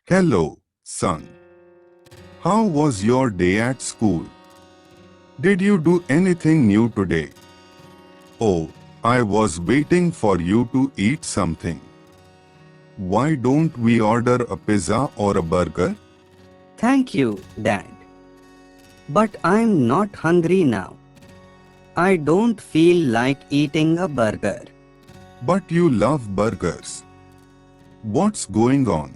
Hello, son. How was your day at school? Did you do anything new today? Oh, I was waiting for you to eat something. Why don't we order a pizza or a burger? Thank you, Dad. But I'm not hungry now. I don't feel like eating a burger. But you love burgers. What's going on?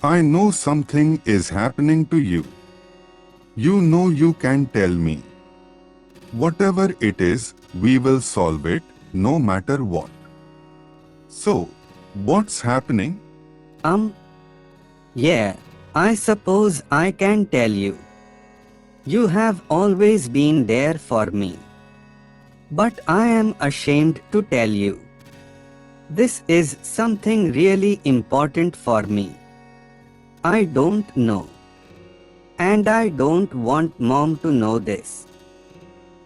I know something is happening to you. You know you can tell me. Whatever it is, we will solve it, no matter what. So, what's happening? Um, yeah, I suppose I can tell you. You have always been there for me. But I am ashamed to tell you. This is something really important for me. I don't know. And I don't want Mom to know this.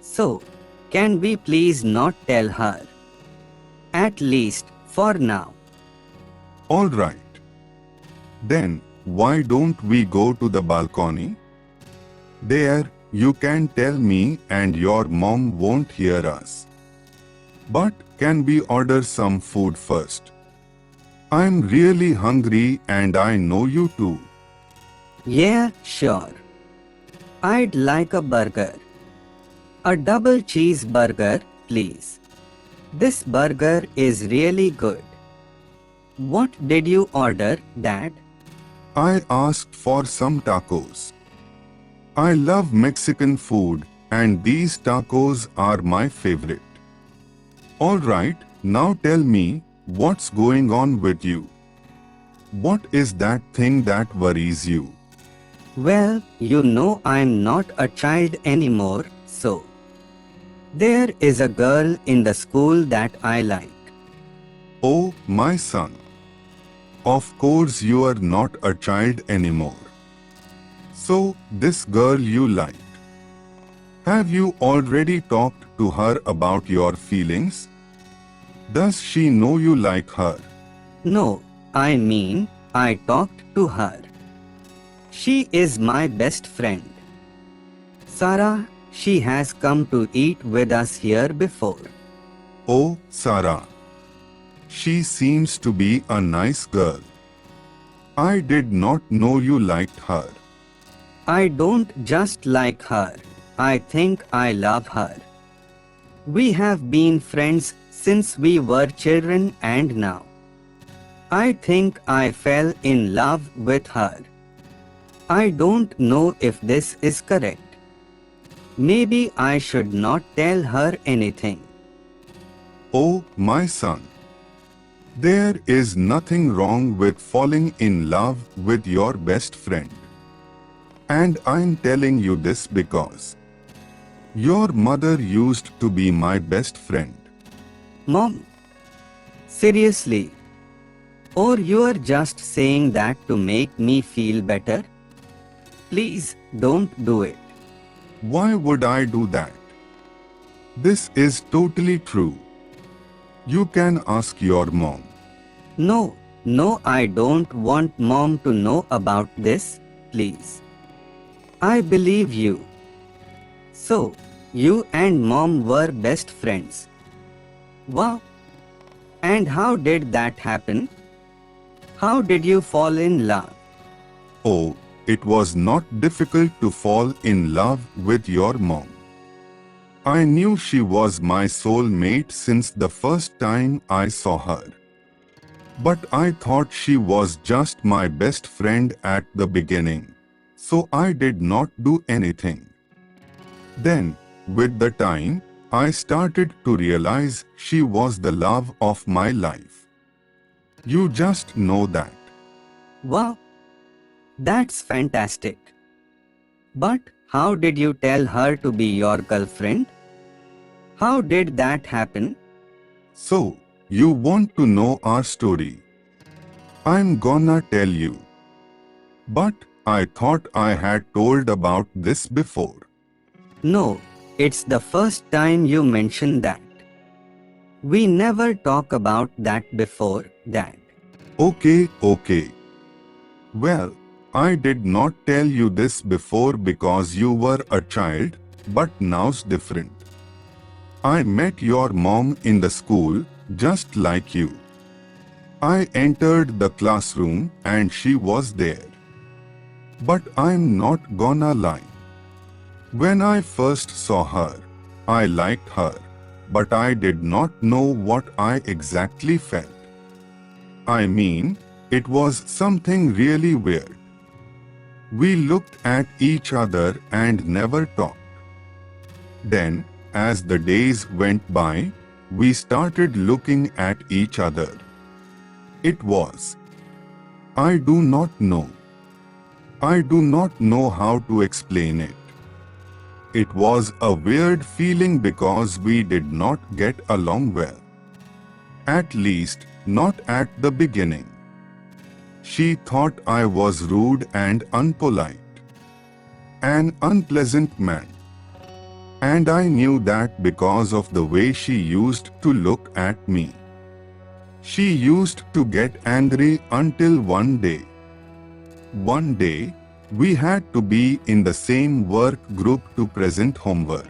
So, can we please not tell her? At least, for now. Alright. Then, why don't we go to the balcony? There, you can tell me and your mom won't hear us. But, can we order some food first? I'm really hungry and I know you too. Yeah, sure. I'd like a burger. A double cheeseburger, please. This burger is really good. What did you order, Dad? I asked for some tacos. I love Mexican food and these tacos are my favorite. Alright, now tell me, what's going on with you? What is that thing that worries you? Well, you know I'm not a child anymore, so. There is a girl in the school that I like. Oh, my son. Of course you are not a child anymore. So, this girl you like. Have you already talked to her about your feelings? Does she know you like her? No, I mean, I talked to her. She is my best friend. Sarah, she has come to eat with us here before. Oh, Sarah. She seems to be a nice girl. I did not know you liked her. I don't just like her, I think I love her. We have been friends since we were children and now. I think I fell in love with her. I don't know if this is correct. Maybe I should not tell her anything. Oh, my son. There is nothing wrong with falling in love with your best friend. And I'm telling you this because your mother used to be my best friend. Mom? Seriously? Or you are just saying that to make me feel better? Please don't do it. Why would I do that? This is totally true. You can ask your mom. No, I don't want Mom to know about this, please. I believe you. So, you and Mom were best friends. Wow. And how did that happen? How did you fall in love? Oh, it was not difficult to fall in love with your mom. I knew she was my soulmate since the first time I saw her. But I thought she was just my best friend at the beginning. So I did not do anything. Then, with the time, I started to realize she was the love of my life. You just know that. Wow. That's fantastic. But how did you tell her to be your girlfriend? How did that happen? So, you want to know our story? I'm gonna tell you. But I thought I had told about this before. No, it's the first time you mentioned that. We never talk about that before, Dad. Okay. Well, I did not tell you this before because you were a child, but now's different. I met your mom in the school, just like you. I entered the classroom and she was there. But I'm not gonna lie. When I first saw her, I liked her, but I did not know what I exactly felt. I mean, it was something really weird. We looked at each other and never talked. Then, as the days went by, we started looking at each other. It was. I do not know. I do not know how to explain it. It was a weird feeling because we did not get along well. At least, not at the beginning. She thought I was rude and unpolite. An unpleasant man. And I knew that because of the way she used to look at me. She used to get angry until one day, we had to be in the same work group to present homework.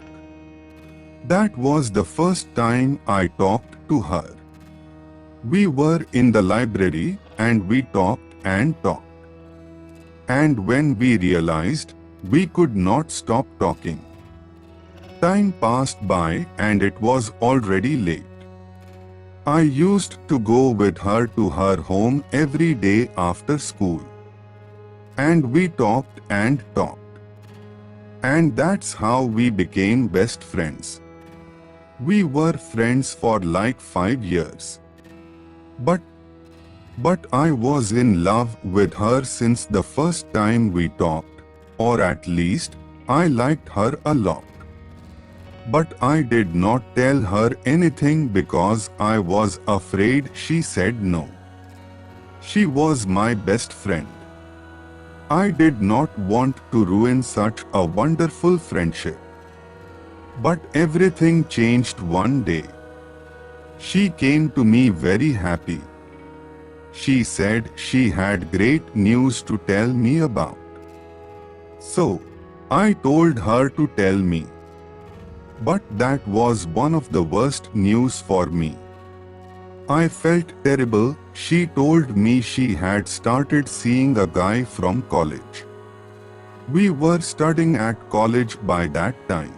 That was the first time I talked to her. We were in the library and we talked and talked. And when we realized, we could not stop talking. Time passed by and it was already late. I used to go with her to her home every day after school. And we talked and talked. And that's how we became best friends. We were friends for like 5 years. But I was in love with her since the first time we talked, or at least, I liked her a lot. But I did not tell her anything because I was afraid she said no. She was my best friend. I did not want to ruin such a wonderful friendship. But everything changed one day. She came to me very happy. She said she had great news to tell me about. So, I told her to tell me. But that was one of the worst news for me. I felt terrible. She told me she had started seeing a guy from college. We were studying at college by that time.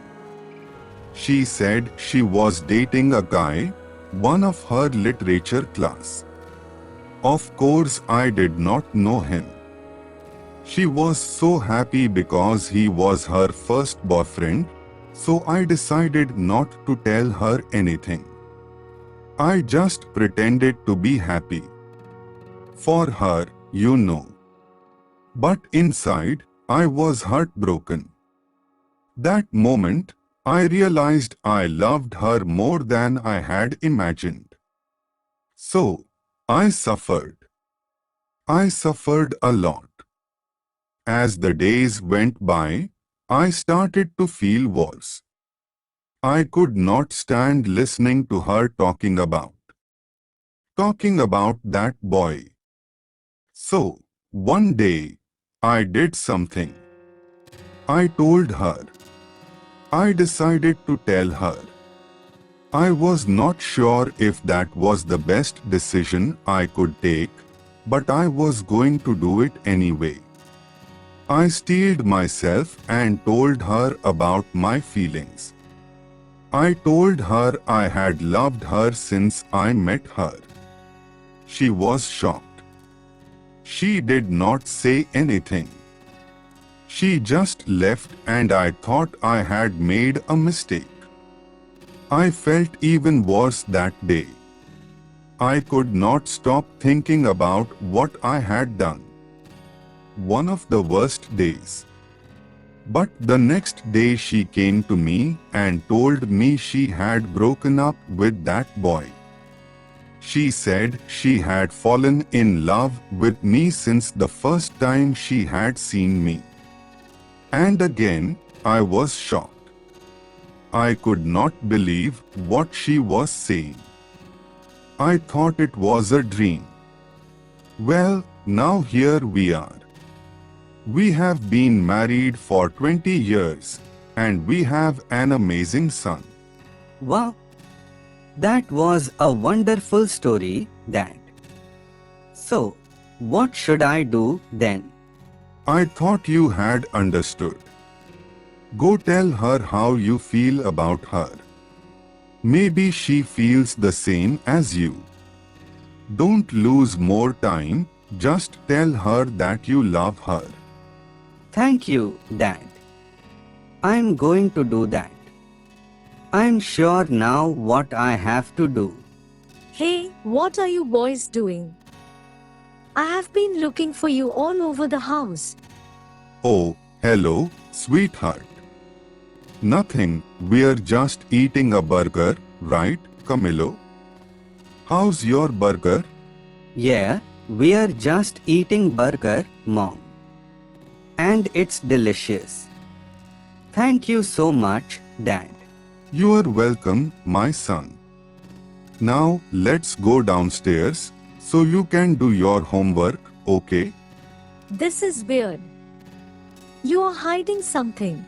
She said she was dating a guy, one of her literature class. Of course, I did not know him. She was so happy because he was her first boyfriend, so I decided not to tell her anything. I just pretended to be happy. For her, you know. But inside, I was heartbroken. That moment, I realized I loved her more than I had imagined. So, I suffered. I suffered a lot. As the days went by, I started to feel worse. I could not stand listening to her talking about that boy. So, one day, I did something. I told her. I decided to tell her. I was not sure if that was the best decision I could take, but I was going to do it anyway. I steeled myself and told her about my feelings. I told her I had loved her since I met her. She was shocked. She did not say anything. She just left and I thought I had made a mistake. I felt even worse that day. I could not stop thinking about what I had done. One of the worst days. But the next day she came to me and told me she had broken up with that boy. She said she had fallen in love with me since the first time she had seen me. And again, I was shocked. I could not believe what she was saying. I thought it was a dream. Well, now here we are. We have been married for 20 years, and we have an amazing son. Wow, that was a wonderful story, Dad. So, what should I do then? I thought you had understood. Go tell her how you feel about her. Maybe she feels the same as you. Don't lose more time, just tell her that you love her. Thank you, Dad. I'm going to do that. I'm sure now what I have to do. Hey, what are you boys doing? I have been looking for you all over the house. Oh, hello, sweetheart. Nothing, we're just eating a burger, right, Camilo? How's your burger? Yeah, we're just eating burger, Mom. And it's delicious. Thank you so much, Dad. You are welcome, my son. Now, let's go downstairs so you can do your homework, okay? This is weird. You are hiding something.